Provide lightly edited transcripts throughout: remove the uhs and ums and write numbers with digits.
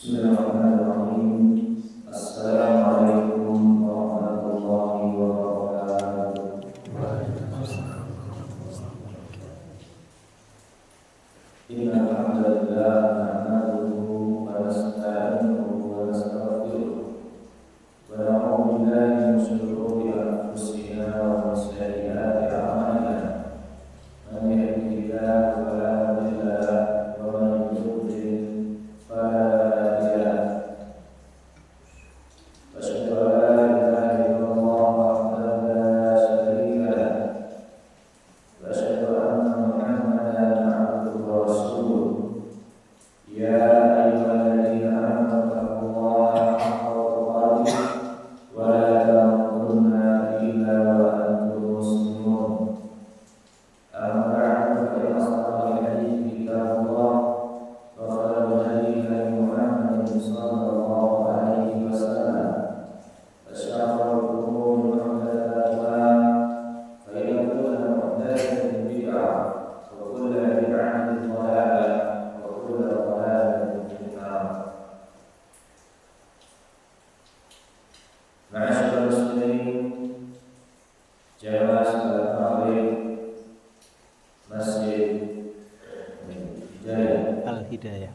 Bismillahirrahmanirrahim. Assalamualaikum warahmatullahi wabarakatuh. Innal hamdalillah nahmaduhu wa nasta'inuhu wa nastaghfiruh wa na'udzu billahi min shururi anfusina wa min sayyiati a'malina. Man yahdihillahu fala mudilla lahu wa man yudlil fala Al-Hidayah.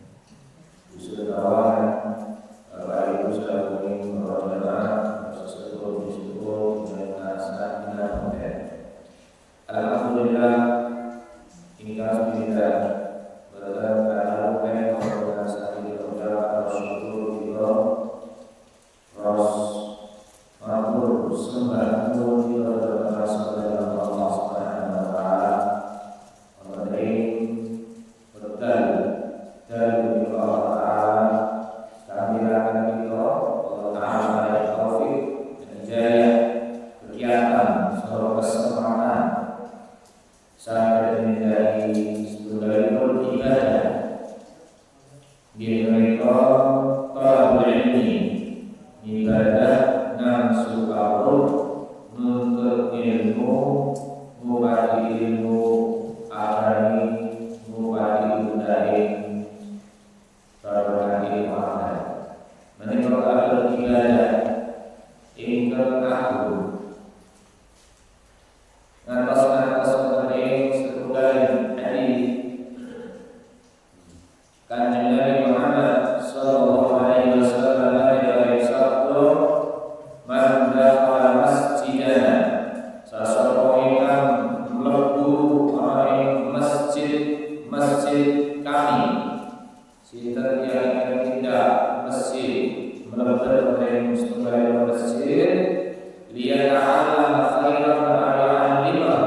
Alhamdulillah, hingga kita berada pada organisasi kerja Rasulullah itu Ros Makmur sembah di Rasulullah Allah Subhanahu Wa Taala memberi betul dari Allah Taala kami akan kita Allah Taala dari taufik dan hidayah kegiatan seluruh kesempatan sampai menjadi sebuah ibadah di mereka talabul ilmi ibadah dan sukarul nuntut ilmu mubadi ilmu agami mubadi budaya berbagai makna meninggalkan ibadah ingkar aku ngantos mengenai sebuah hadis Kanjeng Nabi Muhammad sallallahu alaihi wasallam dari sabda man dakhala masjidan sasapa ingkang mlebu ing masjid kami sinten yang tidak masjid mlebu ing setunggal masjid liya'allam khairan wa ya'allimah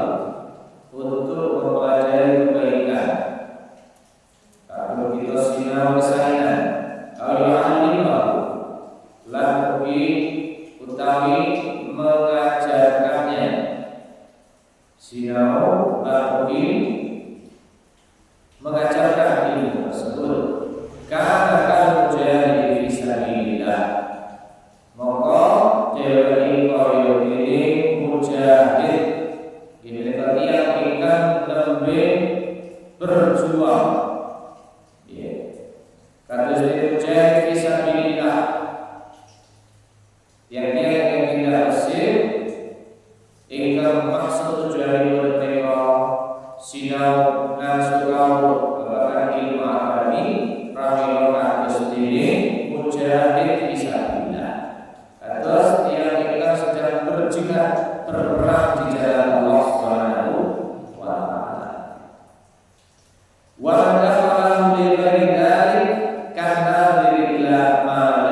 untuk mempelajari kebaikan. Kalau kita sinau kesana, kalau ya'allimah lan utawi mengajarkannya. Sinau lan mengajarkan ilmu tersebut. Karena kalau jadi fisabilillah, maka jadi koyo ini mujahid ini kalian ingkang lebih berjuang. Ya. Kata jadi mujahid fisabilillah. Yang tidak bersih, ingkang maksud tujuan mereka sinau dan surau bahkan ilmu agami pramila sendiri mujahid fisabilillah. Terus yang kita sedang berjihad berperang di jalan Allah Subhanahu wa taala. Wa dakhala li ghairi dzalik kana lillahi ma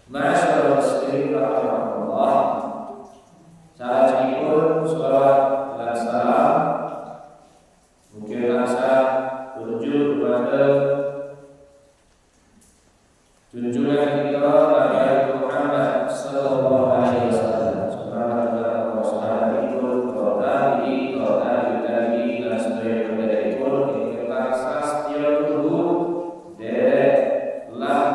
Ma'asyiral muslimin rahimakumullah. Salajengipun sholawat lan salam mugi tansah tuju dumateng junjungan kita Nabi Muhammad sallallahu alaihi wasallam. Subhanallah wa sallallahu alaihi wa alihi lan sedaya pendheripun ingkang tansah setya tuhu derek lan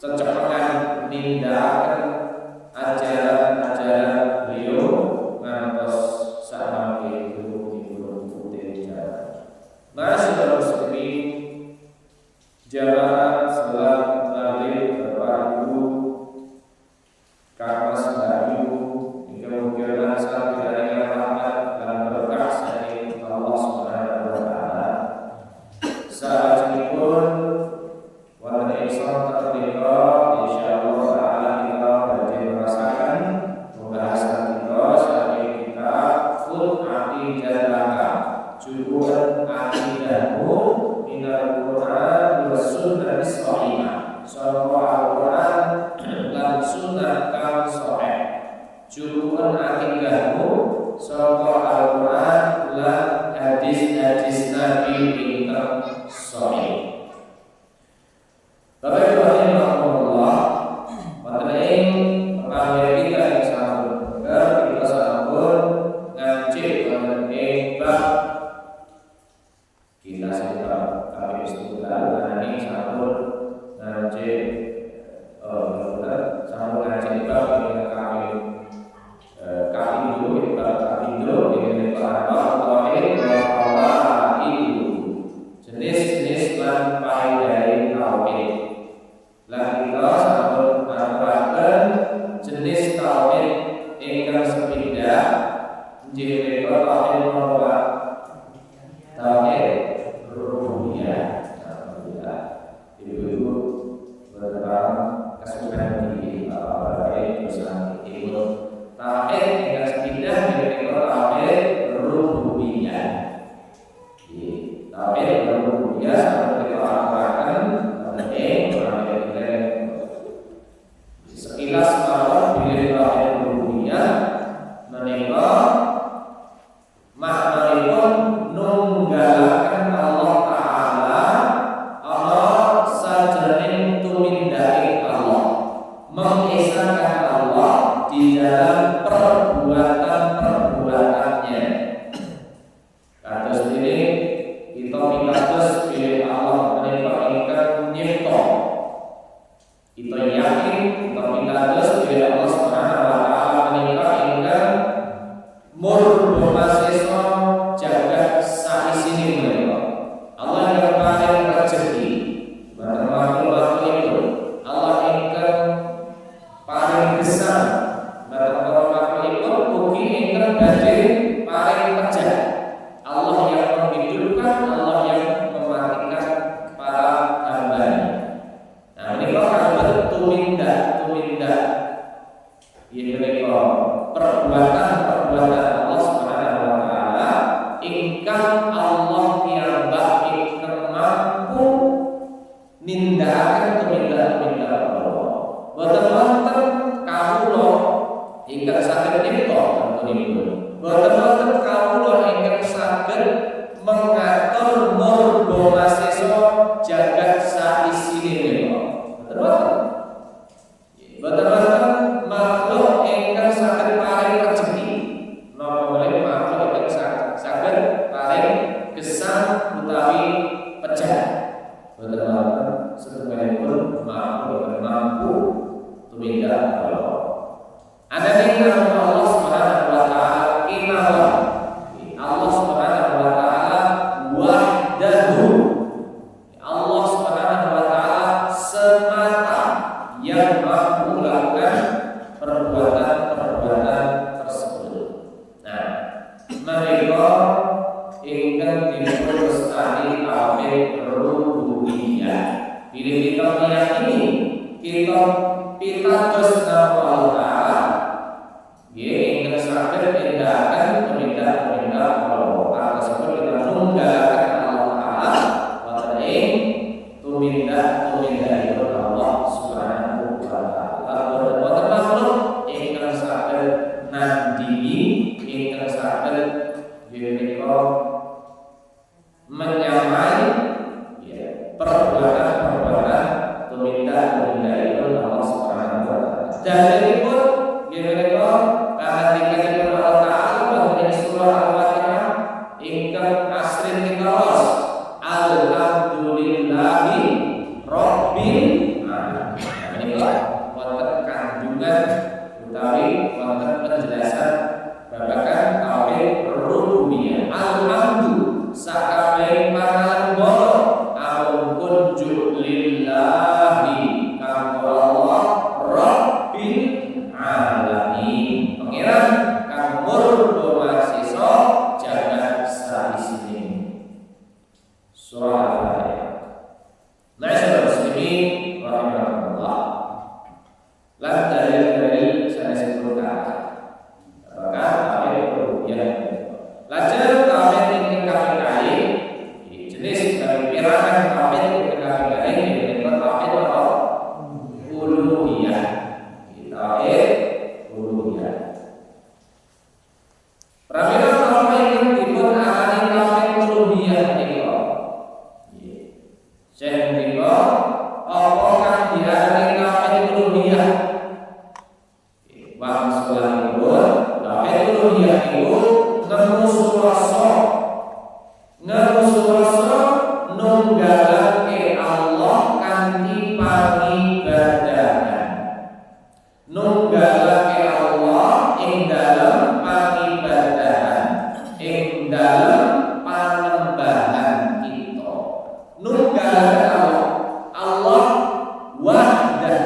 cecepengan nindakaken ajaran-ajaran beliau ngantos samangke guru-guru putih jalan. Ma'asyiral muslimin jamaah salat maghrib Bapak Ibu Kang Mas Bayu ingkang mugi tansah pinaringan rahmat lan berkah saking Allah Subhanahu wa taala. Salajengipun wonten ing salat menika insyaallah taala kita badhe merasakan pembahasan kita saking kitab Aqidataka Jubuhan Aqidahmu minal Qur'an was sunnah shahihah. Sangka Al-Qur'an lan sunnah kang sahih. Jubuhan aqidahmu sangka Al-Qur'an lan hadis-hadis Nabi ingkang sahih. Bapak Ibu rahimakumullah, wonten ing pamrih kita ing sampun kita sampun ngancik wonten ing bab kita sebab kami istilah ini sampun ngancik sampun ngancik bab ini kami kapindo ini para tauhid wa itu jenis-jenis lan paedhahe tauhid. Lan kita sampun ngaturaken jenis tauhid ingkang sepindah inggih menika tauhid napa? Tauhid rububiyah. Alhamdulillah. Ibu-ibu berbarang kesukaan di bapak-bapak bersama ibu. Tauhid ingkang sepindah inggih menika tauhid rububiyah. Tauhid rububiyah sampun kita aturaken sekilas mawon bilih tauhid rububiyah menika maknanipun nunggalaken Allah taala ana sajroning tumindake Allah, mengesahkan Allah di dalam perbuatan-perbuatannya. Kados dene kita pitados bilih Allah menika ingkang nyipta. Kita yakin kita pitados bilih Allah Subhanahu wa taala menika ingkang murba masesa jagat saisine menika. Allah yang paling rezeki makhluk itu. Allah ingkang paling besar makhluk itu ugi ingkang badhe paling pejah. Allah yang menghidupkan, Allah yang mematikan para hambanya. Nah, ini kalau tumindak ini menika perbuatan Allah Subhanahu wa taala ingkang Allah piyambak ingkang mampu nindakaken tumindak Allah. Boten wonten kawula ingkang saged nipta tentunipun. Boten wonten kawula ingkang saged mengatur murba masesa jagat saisine menika. Boten wonten makhluk ingkang saged paring rezeki. Napa malih makhluk ingkang saged paring gesang utawi pejah. Boten wonten setunggalipun makhluk ingkang mampu tumindak Allah. Anane Allah Subhanahu wa taala kinawan. Allah Subhanahu wa taala wahdahu. Allah Subhanahu wa taala semata yang mampu melakukan perbuatan-perbuatan tersebut. Nah, mereka ingkang dipun lestari tauhid rububiyah. Bila kita meyakini kita pitados nama Allah taala, ingkang saged tindakan tumindak Allah tersebut kita nunggalaken Allah taala wonten ing tumindak Allah dalilipun menika kahatinipun Allah Ta'ala wonten surah Al-Fatihah ingkang asring dikaos alhamdulillahi rabbil alamin. Menika wonten kandungan utawi wonten penjelasan babagan tauhid rububiyah. Alhamdulillah sakabeh pangalembo amun kunjuk lillahi kanggo Allah rabbil alamin. Pangeran kang murba masisa jagat saisine. Surah Al-Fatihah. Ma'asyiral muslimin rahimakumullah. Lan dalil-dalil sanes Al-Qur'an. Apakah tauhid rububiyah? Lajeng tauhid ingkang kaping kalih jenis dari pirangan tauhid ingkang kaping kalih menika tauhid apa? Uluhiyah. Tauhid uluhiyah. Pramila tauhid ingkang dipun arani tauhid uluhiyah menika. Syekh menika apa kang diarani tauhid uluhiyah? Wong salahipun tauhid uluhiyah iku ngerusu-rusu nunggalake Allah kanthi pangibadahan. Nunggalake Allah ing dalem pangibadahan, ing dalem panembahan kita. Nunggalake Allah wahdah,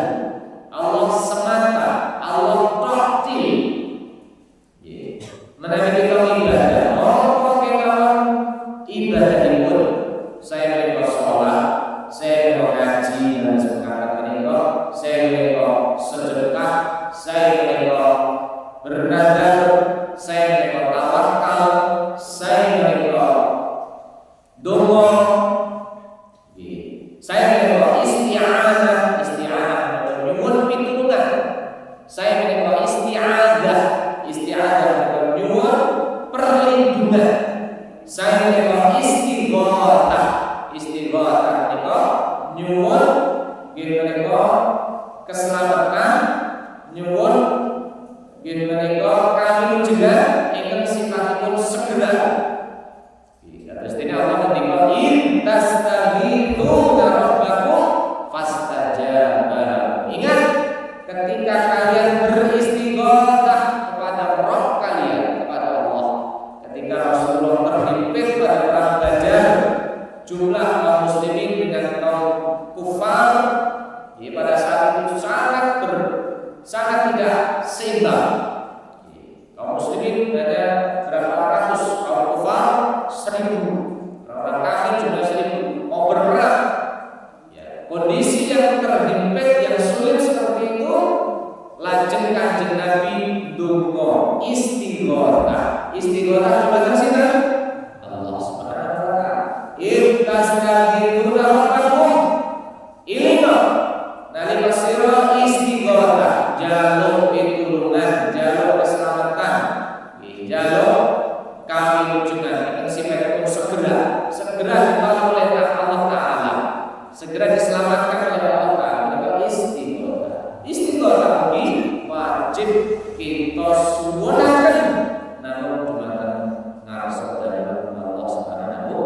Allah semata, Allah ta'til. Menawi kita ibadah, apa kelawan ibadahipun? Saya menika sholat, saya menika ngaji dan sekarang menika, saya menika sedekah, saya menika bernadar, saya menika tawakal, saya menika donga, saya menika isti'anah nyuwun pitulungan, saya menika isti'adah nyuwun perlindungan, saya menika istighatsah menika nyuwun menika keselamatan, nyuwun menika kawilujengan ingkang sifatipun segera. Terus dene Allah ngendika intastaghithu rabbakum fastajaba. Ingat ketika kalian beristighatsah kepada Rabb kalian, kepada Allah. Ketika Rasulullah terhimpit pada perang Badar, jumlah kaum muslimin dengan kaum kufar pada saat itu sangat tidak seimbang. Kaum muslimin ada berapa ratus, kaum kufar 1000, orang kafir juga 1000. Mau berperang, kondisi yang terhimpit, yang sulit seperti itu, lajeng Kanjeng Nabi donga istighatsah jumateng sinten? Allah Subhanahu wa taala. Intastaghithuna rabbakum ilina nalika sira istighatsah jaluk pitulungan, jaluk keselamatan, jaluk kawilujengan ingkang sifatipun segera ditolong oleh Allah Taala, segera diselamatkan oleh Allah Taala. Istighatsah ini wajib kita suwunaken namun dumateng ngarsa Allah Subhanahu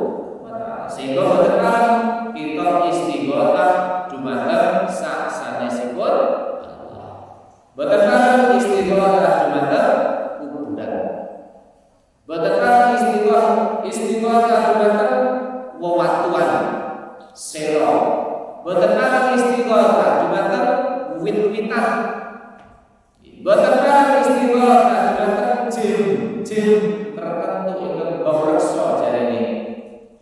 wa taala. Sehingga boten kita istighatsah dumateng sak sanesipun Allah. Boten istighatsah dumateng kuburan. Boten istighatsah dumateng wewatuan selo. Boten istighatsah dumateng wit-witan. Boten istighatsah dumateng jin tertentu ingkang gawa reksa jarene.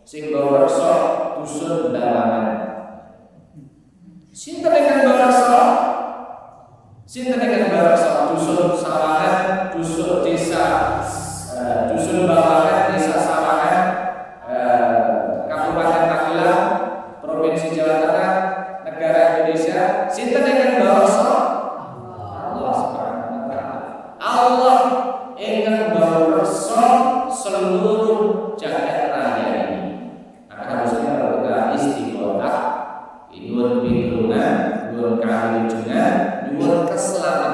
Sing gawa reksa dusun dalangan. Sinten ingkang gawa reksa? Sinten ingkang gawa reksa? Dusun Sawangan, dusun desa, dusun Bawangan, desa Sawangan, Kabupaten Magelang, Provinsi Jawa Tengah, negara Indonesia. Sinten ingkang gawa reksa? Allah Subhanahu wa taala. Allah ingkang gawa reksa seluruh jagat raya ini. Maka harusnya kalau kita istighatsah, nyuwun pitulungan, nyuwun kawilujengan, nyuwun keselamatan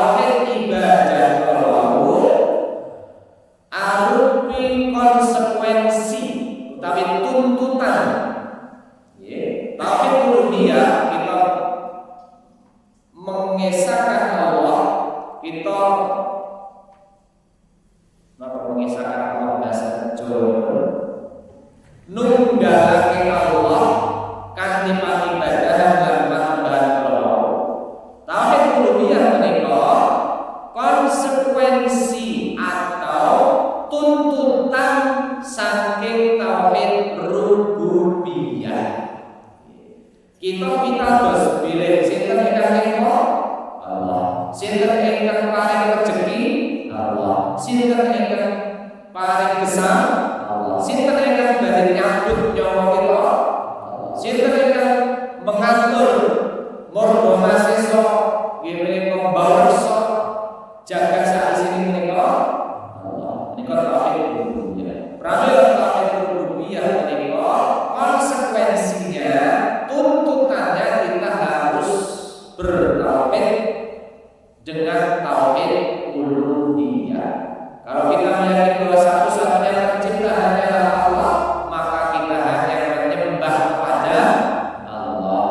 tauhid ibadah kalau arupi konsekuensi utawi tuntutan. Tauhid uluhiyah kita mengesahkan Allah, kita mengesahkan Allah bahasa Jawa nunggalake Allah kanthi pangibadahan lan panambahan kula. Tauhid uluhiyah menika konsekuensi atau tuntutan saking tauhid rububiyah. Kita pitados bilih sinten ingkang Allah, sinten ingkang paring rejeki Allah, sinten ingkang paring gesang Allah, sinten ingkang badhe nyambut nyawa kita Allah, sinten ingkang mengatur marga mahasiswa nggih menika bangsa jagat sak sini menika Allah. Menika tauhid rububiyah. Pramila tauhid rububiyah menika konsekuensinya tuntutannya kita harus bertauhid dengan tauhid uluhiyah. Kalau kita meyakini bahwa satu-satunya pencipta hanyalah Allah, maka kita hanya menyembah kepada Allah.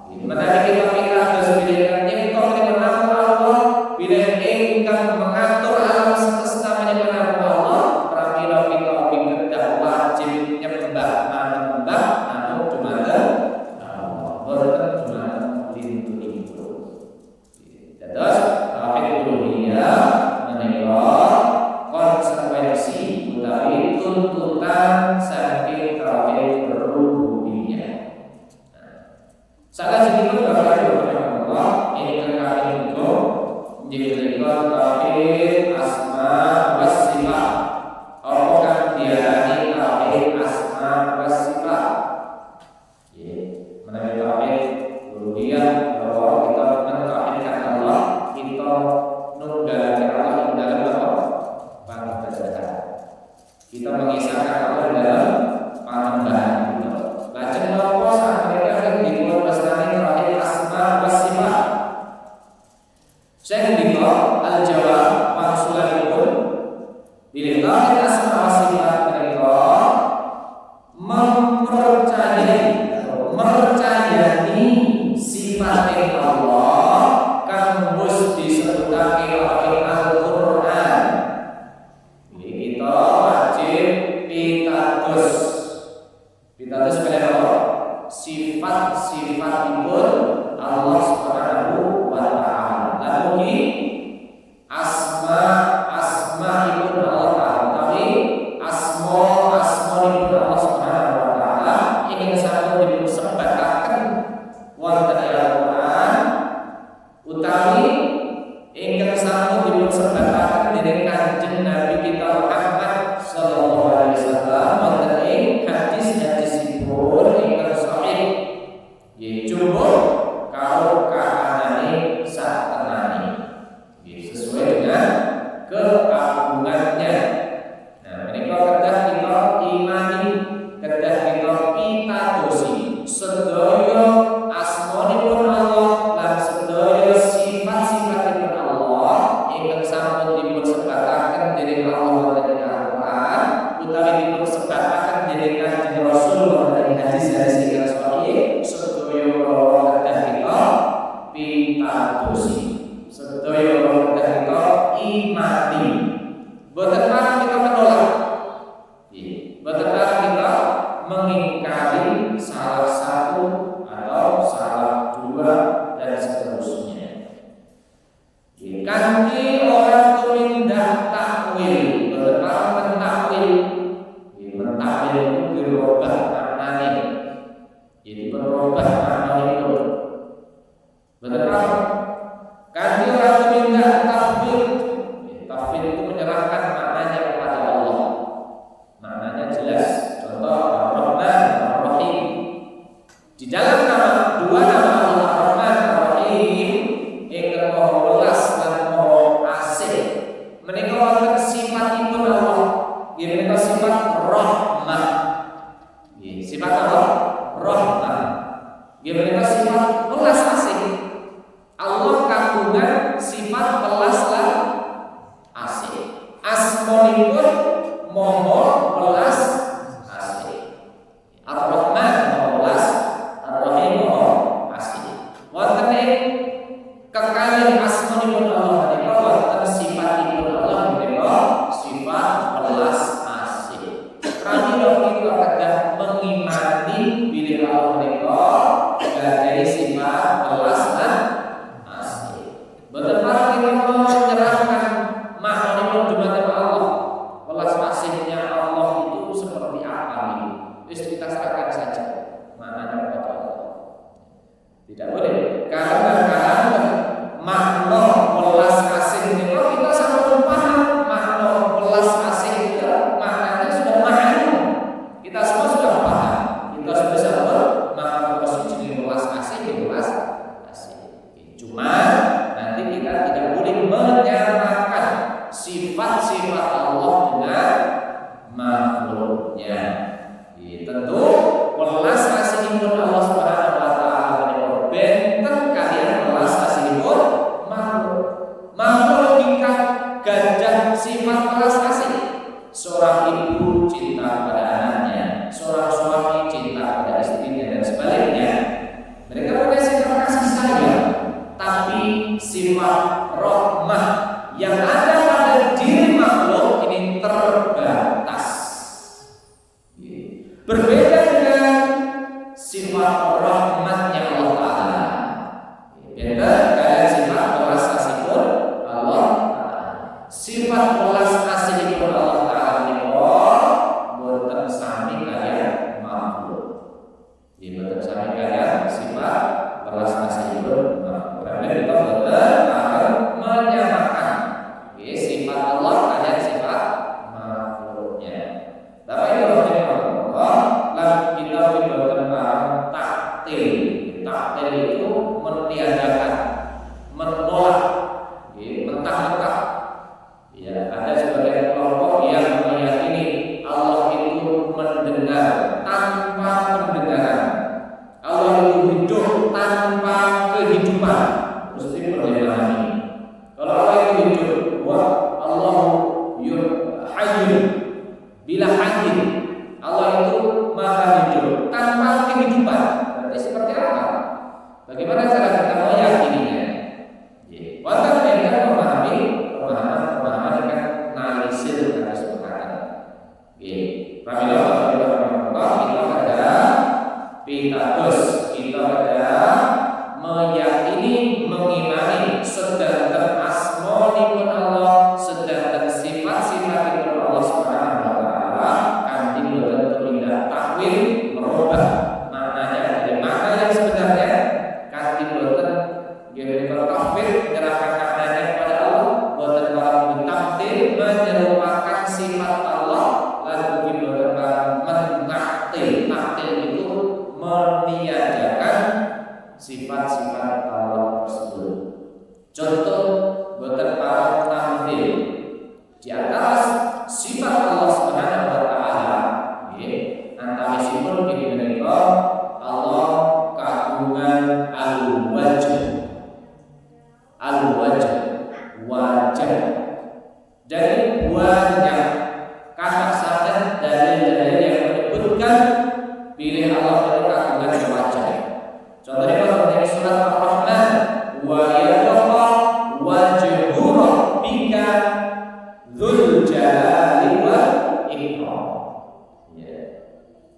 Menawi kita harus pilihkan nyipta menawa Allah, pilih ingkang mengatur alam semesta menawa Allah, pramila kita pindah wajib nyembah manembah anu dumateng Allah. Boten dumateng lintu-lintu. Dados tauhid uluhiyah menika konsekuensi utawi tuntutan saking tauhid rububiyah. Salajengipun Bapak Ibu Allah ingkang kami punika inggih punika tauhid asma wa sifat. Apa kang diarani tauhid asma wa sifat? Menawi tauhid uluhiyah bahwa kita mentauhidkan Allah, kita nunggalake Allah ing dalam pangibadahan. Kita mengisahkan Allah dalam panambahan kita. Lajeng napa samereka dipun wastani tauhid asma wa sifat. Saya dika al-jawab maksulanipun bilih tauhid asma wa sifat menika mempercayai sifat Allah kang wis disebutake oleh Al-Qur'an. Kita wajib pitados menawa sifat-sifatipun Allah Subhanahu wa taala. Lan mugi asmaipun Allah taala, tapi asmaipun Allah Subhanahu wa taala ingin sampun dipun sebataken wonten ing Al-Qur'an utawi ingkang sampun dipun sebataken dening Kanjeng Nabi kita Muhammad sallallahu alaihi wasallam wonten ing hadis-hadisipun ingkang sahih. Nggih jumbuh karo kahanane sak tenane. Nggih sesuai dengan keagungannya. Nah, menika kedah kita imani, kedah kita pitadosi sedaya asmanipun Allah lan sedaya sifat-sifatipun Allah ingkang sampun dipun sebataken dening Allah wonten ing Al-Qur'an utawi dipun sebataken dening Kanjeng Rasul wonten ing hadis-hadis ingkang sahih. Sedaya kedah kita pitadosi, sedaya kedah kita imani. Boten parang kita menolak, boten parang kita mengingkari salah satu atau salah dua dan seterusnya. Kanthi orang tumindah takwil, boten parang mentakwil. Mentakwil itu dirubah maknane. Jadi berubah maknane. Boten parang kanthi orang tumindah takwil. Takwil itu menyerahkan maknanya kepada Allah. Maknanya jelas. Contoh Ar-Rahman, Ar-Rahim. Di dalam dua nama Allah Ar-Rahman, Ar-Rahim, ingkang Maha Welas lan Maha Asih. Menika wonten sifat derajat sifat belas kasih. Seorang ibu cinta pada anaknya, seorang suami cinta pada istrinya, dan sebaliknya. Mereka punya sifat kasih sayang, tapi sifat rahmah yang ada pada diri makhluk ini terbatas. Berbeda dengan sifat rahmatnya Allah Ta'ala. Beda dengan sifat belas kasih Allah Ta'ala. Sifat belas kasih Allah Ta'ala ini boten sami kaya makhluk. Boten sami kaya sifat belas kasih makhluk. Karena kita boten akan menyamakan sifat Allah kaya sifat makhluknya. Bapak Ibu Allah, kita boten taktil. Taktil itu meniadakan, menolak, mentah-mentah. Ya, ada sebagian kelompok yang meyakini Allah itu mendengar tanpa pendengaran, Allah itu hidup tanpa kehidupan. Terus perbedaan ini. Kalau Allah itu hidup, Allah hayyun bila hayyun, Allah itu maha hidup tanpa kehidupan. Berarti seperti apa? Bagaimana cara kita meyakininya? Walaupun mereka memahami pemahaman dengan analisis dan kesepakatan. Pramila kita ada pitados, kita ada meyakini, mengimani sedangkan asmaul Allah, sedangkan sifat-sifatipun Allah Subhanahu wa taala kanthi boten tumindak takwil merubah maknanya dari makna yang sebenarnya kanthi boten nggih kafir menyerahkan maknanya kepada Allah, boten kalau mentakdir menyerupakan sifat Allah, lalu boten mentakdir. Takdir itu meniadakan sifat-sifat Allah tersebut. Contoh boten para tamthil. Di antara sifat Allah Subhanahu wa taala nggih antawisipun inggih menika Allah kagungan al-wajh. Al-wajh, wajah. Dari banyak kata sanad dalil-dalil yang menyebutkan pilih Allah itu kagungan wajah. Contohnya dari surat Ar-Rahman, wa yadqa wajhu rabbika dzul jalali wal ikram.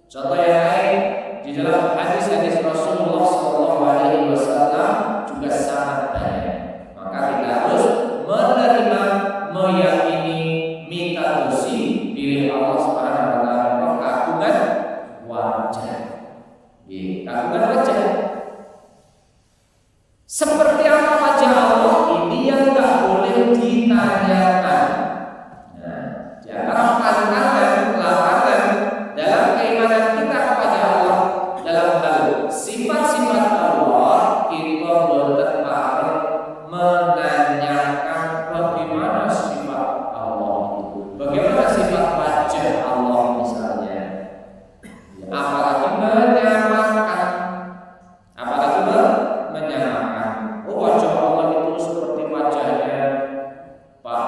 Contoh yang lain di dalam hadis-hadis Rasulullah SAW juga sangat banyak. Maka kita harus menerima, meyakini, minta dosi pilih Allah Subhanahu wa taala kagungan wajah. Kagungan wajah. Seperti apa wajah Allah ini yang enggak boleh ditanyakan. Nah, di antara pantangan, larangan dalam keimanan kita kepada Allah dalam hal sifat-sifat Allah, kita boten pareng menanyakan bagaimana sifat Allah itu, bagaimana sifat wajah Allah misalnya. Apalagi menyamakan, wajah Allah itu seperti wajahnya Pak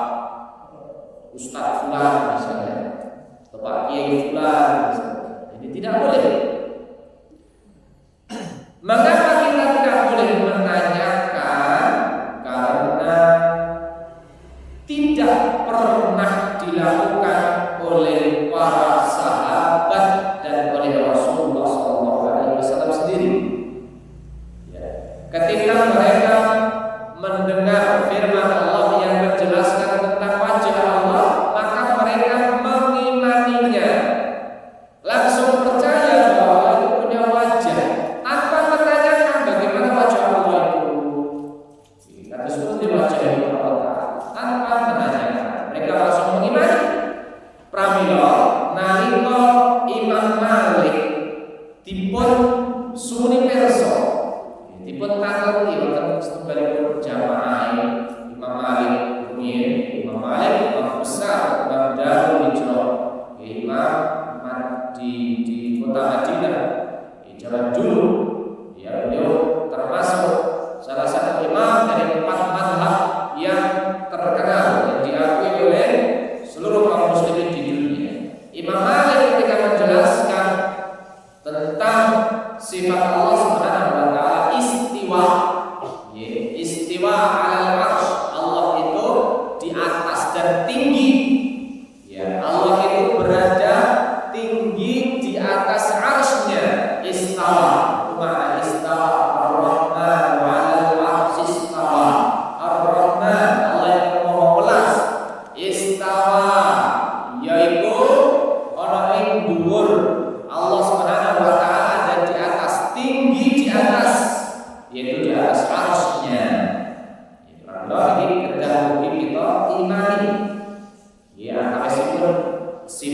Ustadz Fulan misalnya, atau Pak Kiai Fulan misalnya. Ini tidak boleh. Mengapa kita tidak boleh menanyakan? Karena tidak pernah dilakukan oleh para sahabat dan oleh Rasulullah SAW sendiri. Ketika mereka mendengar firman Allah yang menjelaskan tentang wajah Allah, maka mereka mengimaninya, langsung percaya bahwa Allah itu punya wajah tanpa menanyakan bagaimana wajah Allah itu. Kata seperti wajah Allah tanpa menanyakan, mereka langsung mengimani. Pramila nalika Imam Malik dipun suni perso, dipun takoki wonten setunggalipun jamaah Imam Malik rumiyin, Imam Malik Imam besar, Imam Darul Hijrah, Imam di kota Madinah, di zaman dulu. Ya, beliau termasuk salah satu imam dari 4 mazhab yang terkenal yang diakui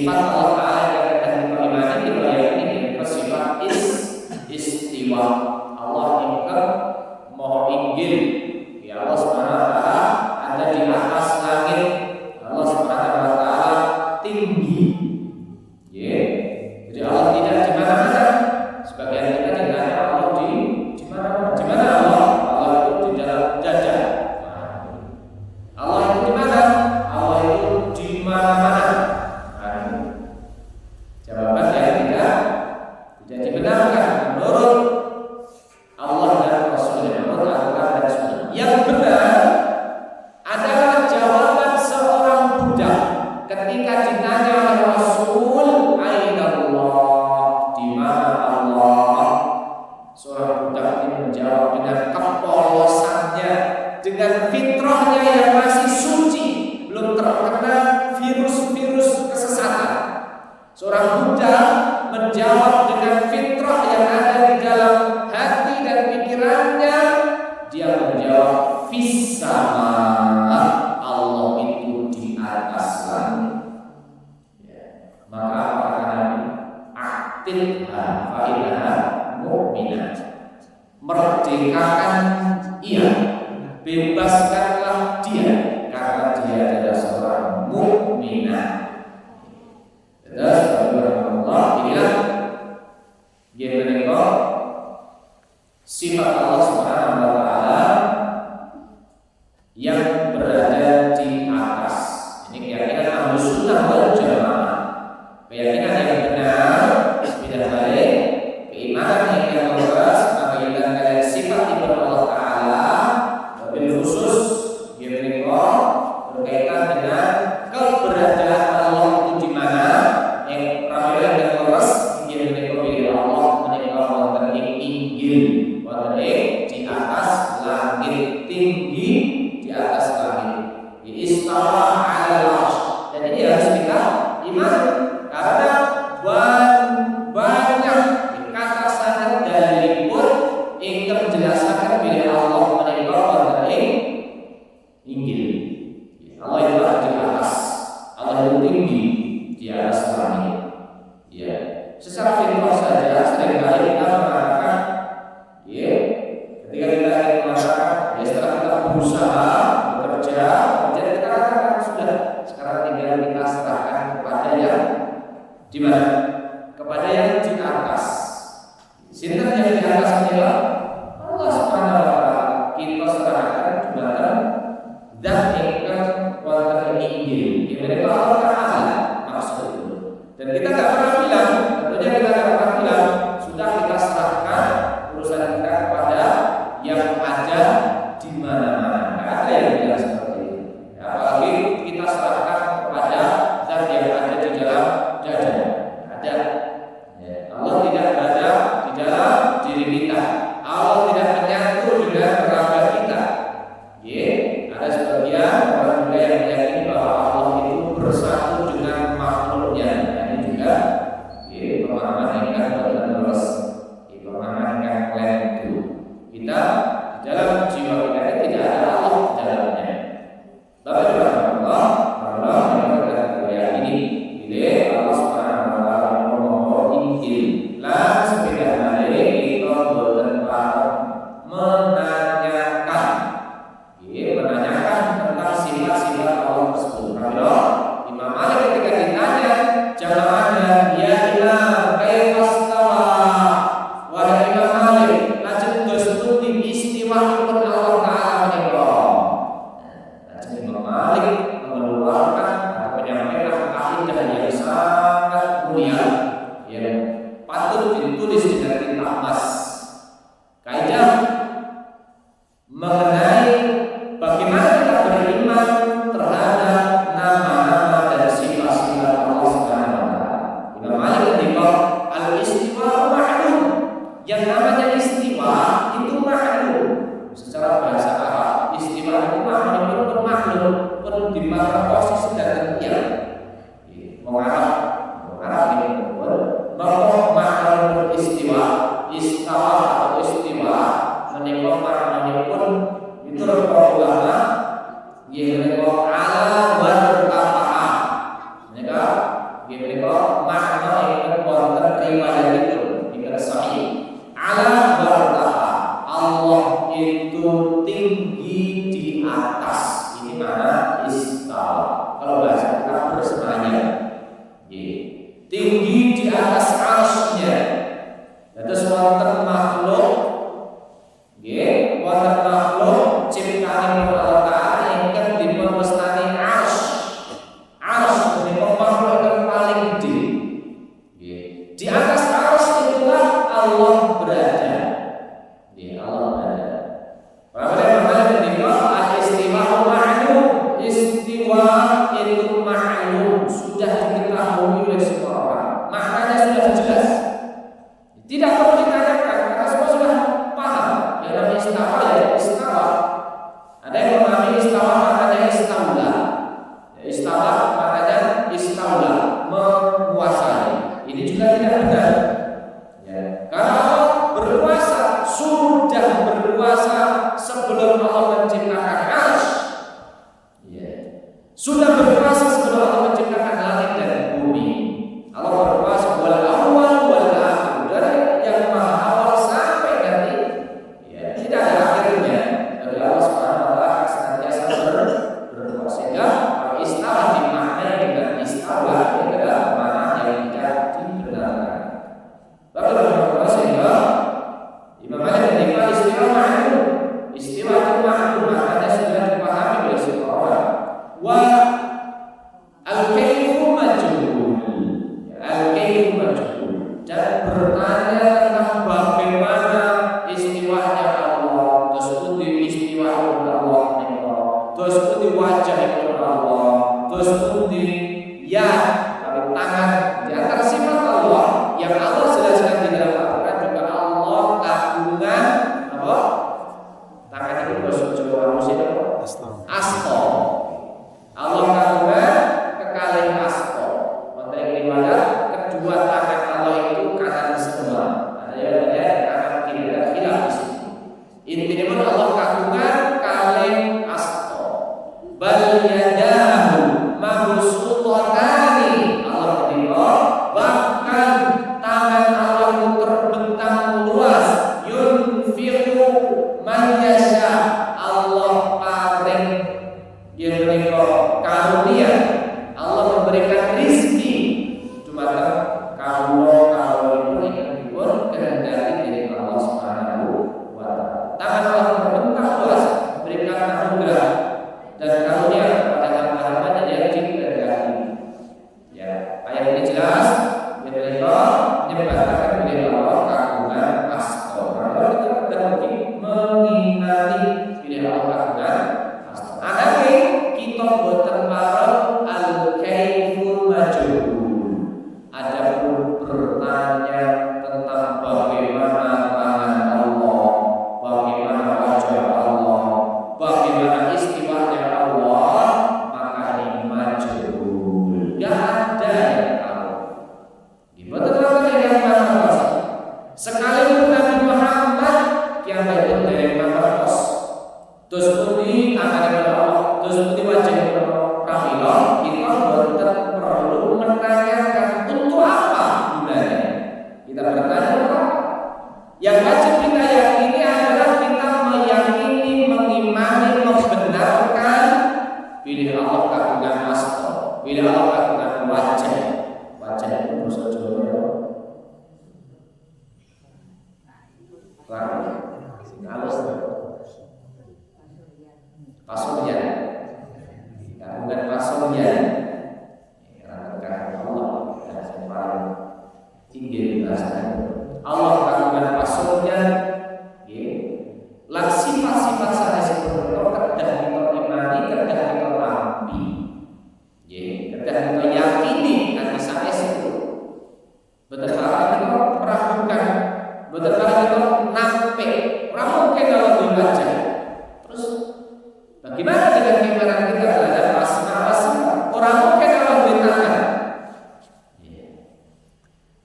sifat Allah Ta'ala yang kita imani kita yakini sifat istiwa. Allah ingkar mau inggil, ya Allah Subhanahu wa Ta'ala ada di atas langit. Allah Subhanahu wa Ta'ala tinggi. Ya. Jadi Allah tidak di mana-mana. Sebagian kita ditanya Allah di mana-mana. Di mana Allah? Allah itu di dalam dada. Allah itu di mana? Allah itu di mana-mana. Jawabannya tidak dibenarkan menurut Allah dan Rasulnya, menurut Al-Quran dan Sunnah. Yang benar adalah jawaban seorang budak ketika ditanya oleh Rasul, "Aina Allah?" Di mana Allah? Seorang budak ini menjawab dengan kepolosannya, dengan fitrahnya yang masih suci, belum terkena virus-virus kesesatan. Seorang budak menjawab dengan fitrah yang ada di dalam hati dan pikirannya. Dia menjawab fis sama, Allah itu di atas langit. Ya. Maka kata Nabi, aktifha fa'inha mu'minat. Merdekakan ia, bebaskanlah dia, karena dia adalah seorang mukminah. Terus Allah inilah yang sifat Allah Subhanahu wa Ta'ala yang berada di atas. Ini keyakinan Ahlus Sunnah wal Jamaah. Keyakinan yang benar, tidak baik, keimanan yang lurus, mengaitkan sifat ibadah Allah Ta'ala, lebih khusus yang berkaitan dengan keberadaan Allah itu di mana. Yang ramai dan lurus yang pilih Allah menikah wonten ing inggil, wonten di atas langit, tinggi di atas langit. Istawa 'alal 'arsy. Dan ini harus kita imani karena banyak kata sanad dalilipun ingkang menjelaskan bila Allah menikah wonten ing inggil. Allah itu ada di atas, Allah itu tinggi di atas langit. Ya, secara fitrah saja seringkali kita mengatakan, ya, ketika kita ingin mengatakan, ya setelah kita berusaha bekerja, jadi kita katakan sudah, sekarang tinggal kita serahkan kepada yang di mana? Kepada yang di atas. Sinten yang di atas adalah Allah Subhanahu wa Ta'ala. Kita serahkan kepada zat ingkang wonten inggil. Ini Allah Ta'ala maksud itu. Dan kita tidak pernah bilang, tentunya kita tidak pernah bilang, sudah kita serahkan urusan kita kepada yang ada di mana-mana. Tidak ada yang bilang seperti itu. Ya, apalagi kita serahkan kepada zat yang ada di dalam dada. Ada. Ya, Allah tidak ada di dalam diri kita. Allah tidak menyatu dengan raga kita. Ya, ada sebagian orang juga yang meyakini bahwa Allah itu bersatu dengan makhluknya. Pemahaman yang kan terus, pemahaman yang lain itu kita di dalam jiwa kita tidak ada Allah di dalamnya. Tapi Allah yang ini Allah Subhanahu wa Ta'ala mau injil lah sepeda hari kita bertempat menanyakan tentang sifat-sifat Allah tersebut. Kalau Imam Malik ketika ditanya jangan ada ya ilah kaifastawa wahai Imam Malik lajeng gestur di istiwa pun Allah Ta'ala menika. Lajeng Imam Malik mengeluarkan atau menyampaikan akidah yang sangat mulia yang patut ditulis dengan tinta emas. Kaidah mengenai bagaimana kita beriman terhadap nama-nama dan sifat-sifat Allah Subhanahu wa Ta'ala. Imam Malik ketika al-istiwa ma'lum, yang namanya istiwa itu ma'lum. Secara bahasa Arab, istiwa itu maklum pun di mana posisi dan diam. Mengarah ini pun bahwa maklum istiwa, istawa atau istiwa menikah maknanya pun itu ulama yang menikah ala wartafa'ah. Mereka istawa. Kalau bahasa kita bersemayam. Tinggi di atas arsy-Nya. Terus wonten makhluk wonten makhluk ciptaan Allah Ta'ala ingkang dipun wastani arsy. Arsy menika makhluk yang paling gede. Di atas arsy itulah Allah berada. Allah berada. Makanya ketika al-istiwa ma'lum, istiwa itu ma'lum, sudah diketahui oleh semua orang. Maknanya sudah jelas. Tidak perlu ditanyakan karena semua sudah paham. Yang namanya istawa ya istawa. Ada yang memahami istawa maknanya istaula. Istawa maknanya istaula, menguasai. Ini juga tidak benar. Karena Allah berkuasa, sudah berkuasa sebelum Allah menciptakan arsy. Sudah berkuasa sebelum Allah menciptakan langit dan bumi. Allah berkuasa wal awwal wal akhir, dari yang maha awal sampai nanti. Tidak ada akhirnya. Dari Allah Subhanahu wa taala senantiasa berkuasa. Sehingga kalau istawa dimaknai dengan istawa itu adalah makna yang tidak dibenarkan. Lalu sehingga Imam Malik menilai istiwa ma'lum. Istiwa itu ma'lum, maknanya sudah dipahami oleh semua orang. Wa al-kaifu majhul. Al-kaifu majhul. Dan bertanya tentang bagaimana istiwanya Allah, terus pundi istiwa Allah menika, terus pundi wajah Allah, terus pundi ya tangan. Di antara sifat Allah yang Allah jelaskan di dalam Al-Quran juga Allah kagungan apa? Tangan itu bahasa Jawa Muslim asto. Allah kagungan kekalih asto. Wonten riwayat kedua tangan Allah itu kanan semua. Ada yang melihat kanan kiri dan khilaf di sini. Intinya pun Allah kagungan kalih asto. Bal yadahu mabsuutani. Allah berfirman, bahkan tangan Allah itu terbentang luas. Yunfiqu man yasha. Allah paring yang menika karunia. Allah memberikan rizki dumateng kawula itu kehendaki dari Allah Subhanahu wa taala. Tangan Allah terbentang luas, memberikan anugerah dan karunia kepada hamba-hambanya yang dikehendaki. Ayat ini jelas mereka menyebutkan oleh Allah kagungan asto. Kalau kita lagi mengingati bila Allah kagungan asto. Anake kita boten pareng al-kaiful majhul. Adapun bertanya tentang bagaimana tangan Allah, bagaimana wajah Allah, bagaimana istiwanya Allah, maka ini majhul. Enggak ada yang tahu. Betul yang maha sekalipun Nabi Muhammad yang baik dari maha kos. Terus pundi tangan Allah, terus pundi wajah Allah. Kamilah kita betul perlu menanyakan untuk apa gunanya. Kita bertanya apa? Yang wajib kita yakini adalah kita meyakini, mengimani, membenarkan bila Allah kagungan asto, bila Allah kagungan wajah. Wajah itu bahasa Jawa halus pasuryan, kagungan pasuryan. Karena Allah yang paling tinggi di bahasa Allah kagungan pasuryan. Lan sifat-sifat sanes itu kedah kita imani, kedah kita lampi. Kedah kita yakini nanti sanes itu. Betul kita meragukan, betul kita nampik. Ora mungkin kalau dibaca. Terus bagaimana dengan keimanan kita terhadap asma-asma? Ora mungkin kalau ditangan.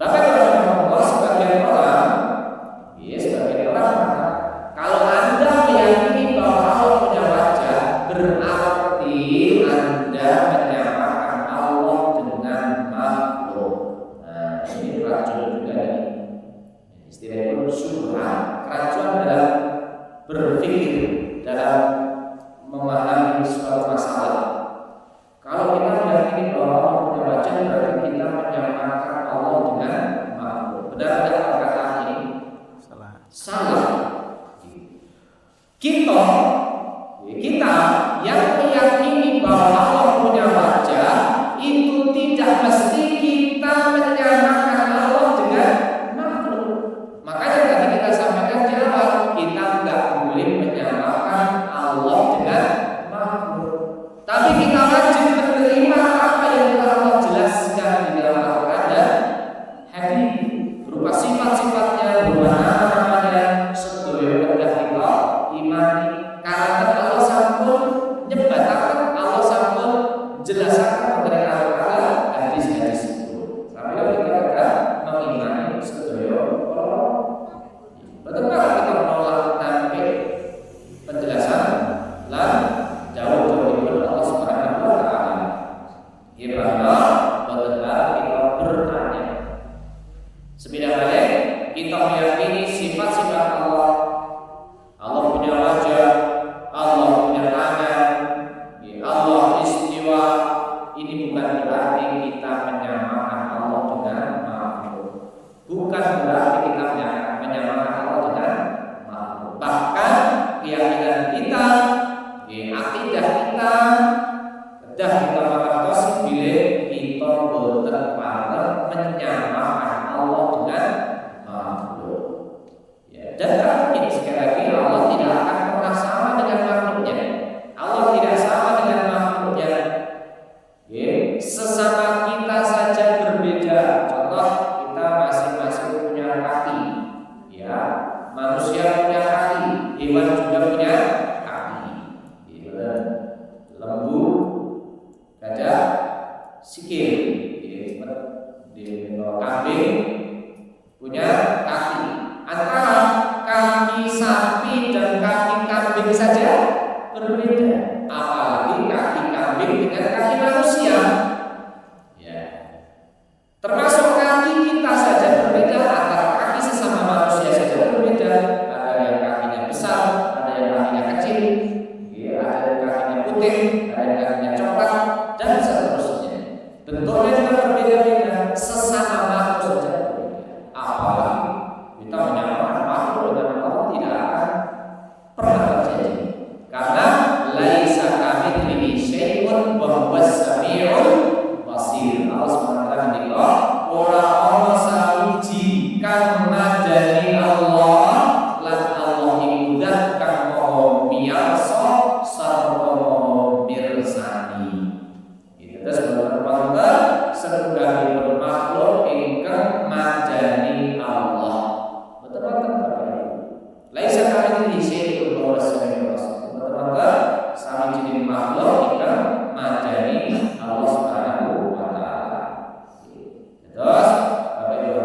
Bahkan Allah sebagian orang, sebagian orang, kalau Anda meyakini bahwa Allah punya wajah, berarti Anda menyamakan Allah dengan makhluk. Nah, ini racun juga ini. Istilah itu syubhat. Keracuan dalam berpikir, dalam memahami suatu masalah. kita wajib menerima apa yang telah Allah jelaskan di dalam Al-Quran dan hadis berupa sifat-sifatnya, berupa nama-namanya, sedaya kedah kita imani karena Allah sampun nyebataken, Allah sampun jelasaken dari Al-Quran hadis-hadis itu. Sampai kita akan mengimani sedaya Allah. Betapa kita menolak tanpa penjelasan lan jauh-jauh Allah Subhanahu wa taala. Gimana betapa kita bertanya. Sebidang balik kita meyakini sifat-sifat Allah. Allah punya wajah, Allah punya tangan, Allah istiwa. Ini bukan berarti kita menyamakan Allah dengan makhluk. Bukan berarti kita menyamakan Allah dengan makhluk. Bahkan keyakinan kita, akidah kita, kedah kita mengertos bila kita boten parek menyamakan Allah dengan makhluk. Ya, dan ini sekali lagi Allah tidak akan pernah sama dengan makhluknya. Allah tidak sama dengan makhluknya. Sesama kita saja berbeda. Contoh, kita masing-masing punya kaki. Ya, manusia punya kaki, hewan juga punya kaki. Lembu, gajah, sikil. Kambing punya kaki. Antara kaki sapi dan kaki kambing saja berbeda. Apalagi kaki kambing dengan kaki manusia. Ya. Termasuk kaki kita saja berbeda, antara kaki sesama manusia saja berbeda. Ada yang kakinya besar, ada yang kakinya kecil, ya, ada yang kakinya putih, ada yang kakinya coklat, dan seterusnya. Bentuknya juga berbeda-beda, sesama makhluk saja berbeda. Apalagi kita menyamakan makhluk dengan Allah tidak akan pernah terjadi. Karena laisa kamitslihi syai'un wa huwas samiul basir. Allah Subhanahu wa taala ora ana sawiji kang madani Allah lan Allah iku zat kang maha miyarsa sarta maha mirsani. Itu sebenarnya setunggalipun makhluk ingkang madani Allah. Betul-betul laisa kamitslihi syai'un wa huwas samiul basir. Betul-betul sami jenis makhluk ingkang madani Allah Subhanahu wa taala. Terus Bapak Ibu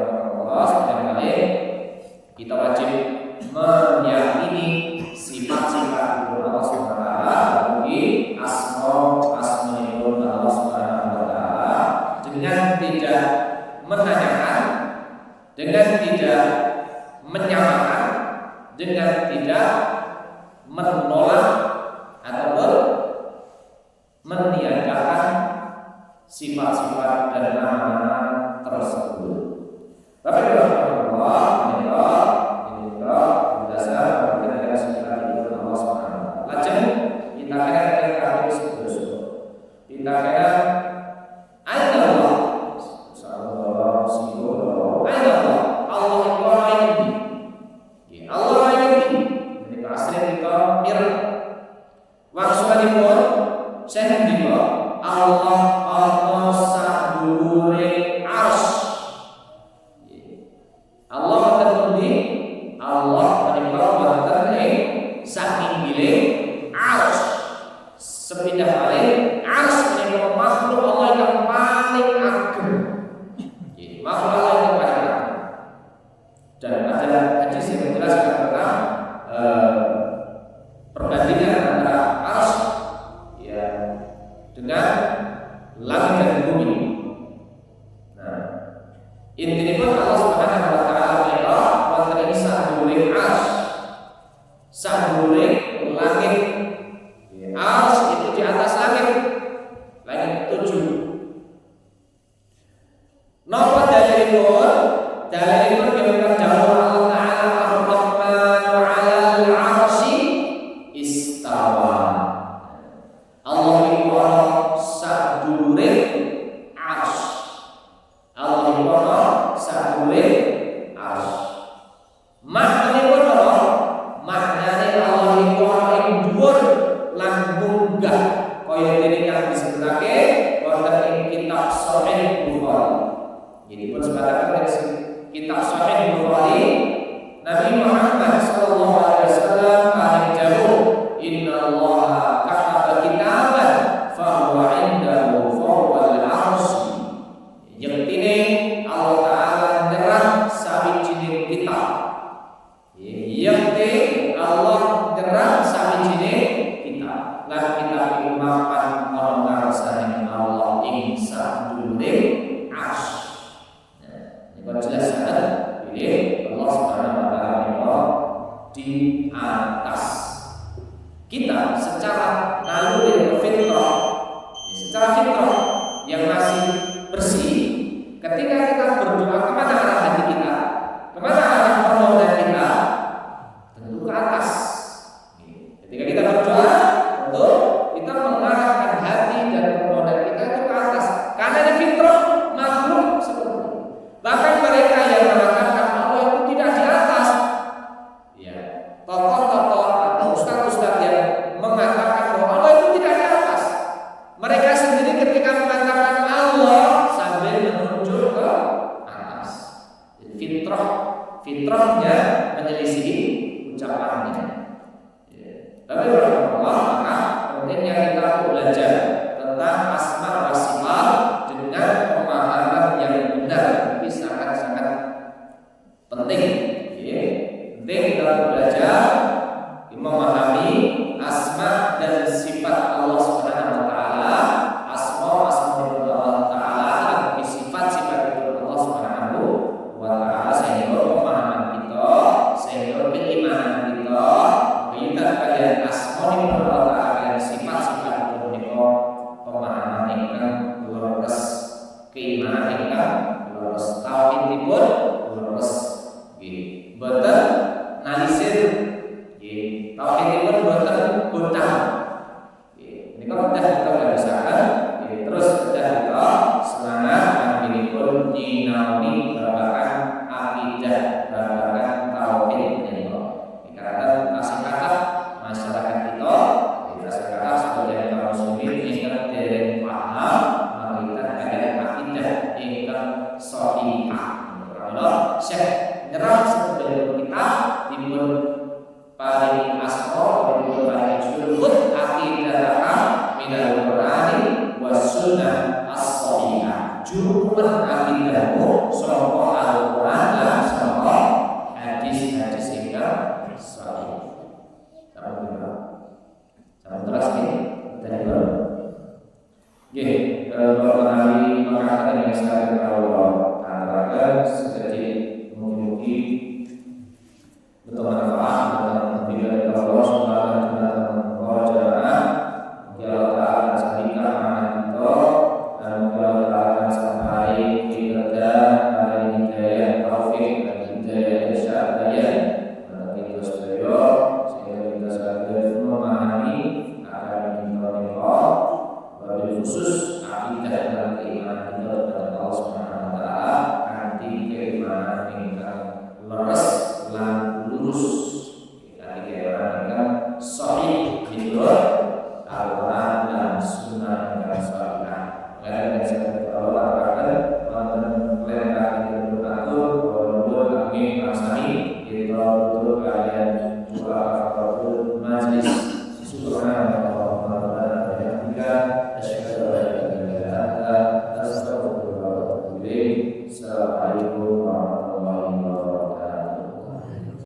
Allah sekali kita wajib meyakini sifat-sifat Allah Subhanahu wa taala, bagi asma-asmaul Allah Subhanahu wa taala dengan tidak menanyakan, dengan tidak menyamakan, dengan tidak menolak ataupun meniadakan sifat-sifat dan nama-nama tersebut. Tapi kalau Allah ini berdasar pada sifat itu Allah Subhanahu wa taala. Lajeng kita kira kami sebut. Kita kira Allah. Sallallahu alaihi Allah. Allah itu orang ini. Allah ini. Jadi asli kita mirip. Waksulanipun saya ngendika Allah ana sadhuwure arsy. Allah terpundi Allah menika wonten ing sakinggile arsy. Sepindah malih arsy menika makhluk Allah yang paling ageng. Makhluk Allah yang paling ageng. Dan ada hadis yang menjelaskan tentang perbandingan antara arsy ya dengan langit dan bumi. Nah, intinya pun Allah Subhanahu wa taala menika wonten ing sadhuwuring arsy. Sadhuwuring langit. Arsy itu di atas langit. Langit 7. Napa dalilipun? Dalilipun kita jauh Allah taala Ar-Rahman 'alal 'arsy istawa. Allah iku ana sadhuwure arsy. Allah iku ana sadhuwure arsy. Maknane apa? Maknane Allah iku ana ing dhuwur lan munggah kaya dene kang saged disebutake wonten ing kitab Sahih Bukhari. Jadi pun sebataken dari kitab Sahih Bukhari, Nabi Muhammad sallallahu alaihi wasallam paling jauh, innallaha kataba kitaban fa huwa indahu fawqal arsy. Yektine Allah taala nyerat sawijining kitab. Yakti Allah nyerat sawijining kitab. Lan kitab iku mapan ana ngarsane Allah ing sadhuwuring arsy. Nah, ini jelas sangat pilih Allah Subhanahu wa taala di atas. Kita secara naluri fitrah, secara fitrah yang masih bersih, ketika kita berdoa, kemana arah hati kita? Kemana arah permohonan kita? Tentu ke atas. Ketika kita berdoa, tentu kita mengarahkan hati dan permohonan kita itu ke atas. Karena di fitrah makhluk seperti itu. Bahkan mereka yang mengatakan Allah itu tidak di atas, ya, tokoh-tokoh atau ustaz-ustaz yang mengatakan bahwa Allah itu tidak di atas, mereka sendiri ketika mengatakan Allah sambil menunjuk ke atas. Jadi fitrahnya menyelisih ucapannya. Tapi Allah, maka pentingnya kita belajar tentang asma wa sifat dengan pemahaman yang benar. Ini sangat-sangat penting. Penting kita belajar memahami asma dan sifat Allah Subhanahu wa taala, asma Allah taala, sifat-sifat Allah Subhanahu wa taala, sehingga pemahaman kita, sehingga keimanan kita kita kalian asma Allah taala dan sifat-sifat itu pemahaman ingkang lurus, keimanan ingkang lurus, tauhidipun lurus. Nggih. Boten nalisir nggih. Tauhidipun boten gonta. Nggih. Nika mudah kita bahasaken, nggih. Terus sudah kita semangat anggenipun nyinaoni babagan akidah, babagan tauhid menika. Karena kasih kata masyarakat kita sebagai kaum muslimin ingkang dereng paham, maka kita ada akidah ingkang shahihah. Kalau Syekh nyerah sebelum kita dipun paring asma, dipun paring syurut akidah minal Qur'ani was sunnah as-shahihah. Juruman akidahmu saka Al-Qur'an lan saka hadis-hadis ingkang sahih. Sama terus nih dari baru. Nggih, mengenai makanan yang sekali Allah antara sejati mugi-mugi betul manfaat dan bila Allah Subhanahu wa taala Allah taala sampaikan amanah kita dan Allah taala sampai kita hari hidayah taufik dan hidayah syariah dan kita sedaya sehingga kita sadar memahami akan kita wabil khusus akidah dan keimanan kita kepada Allah Subhanahu wa taala, nanti keimanan ingkang leres lan lurus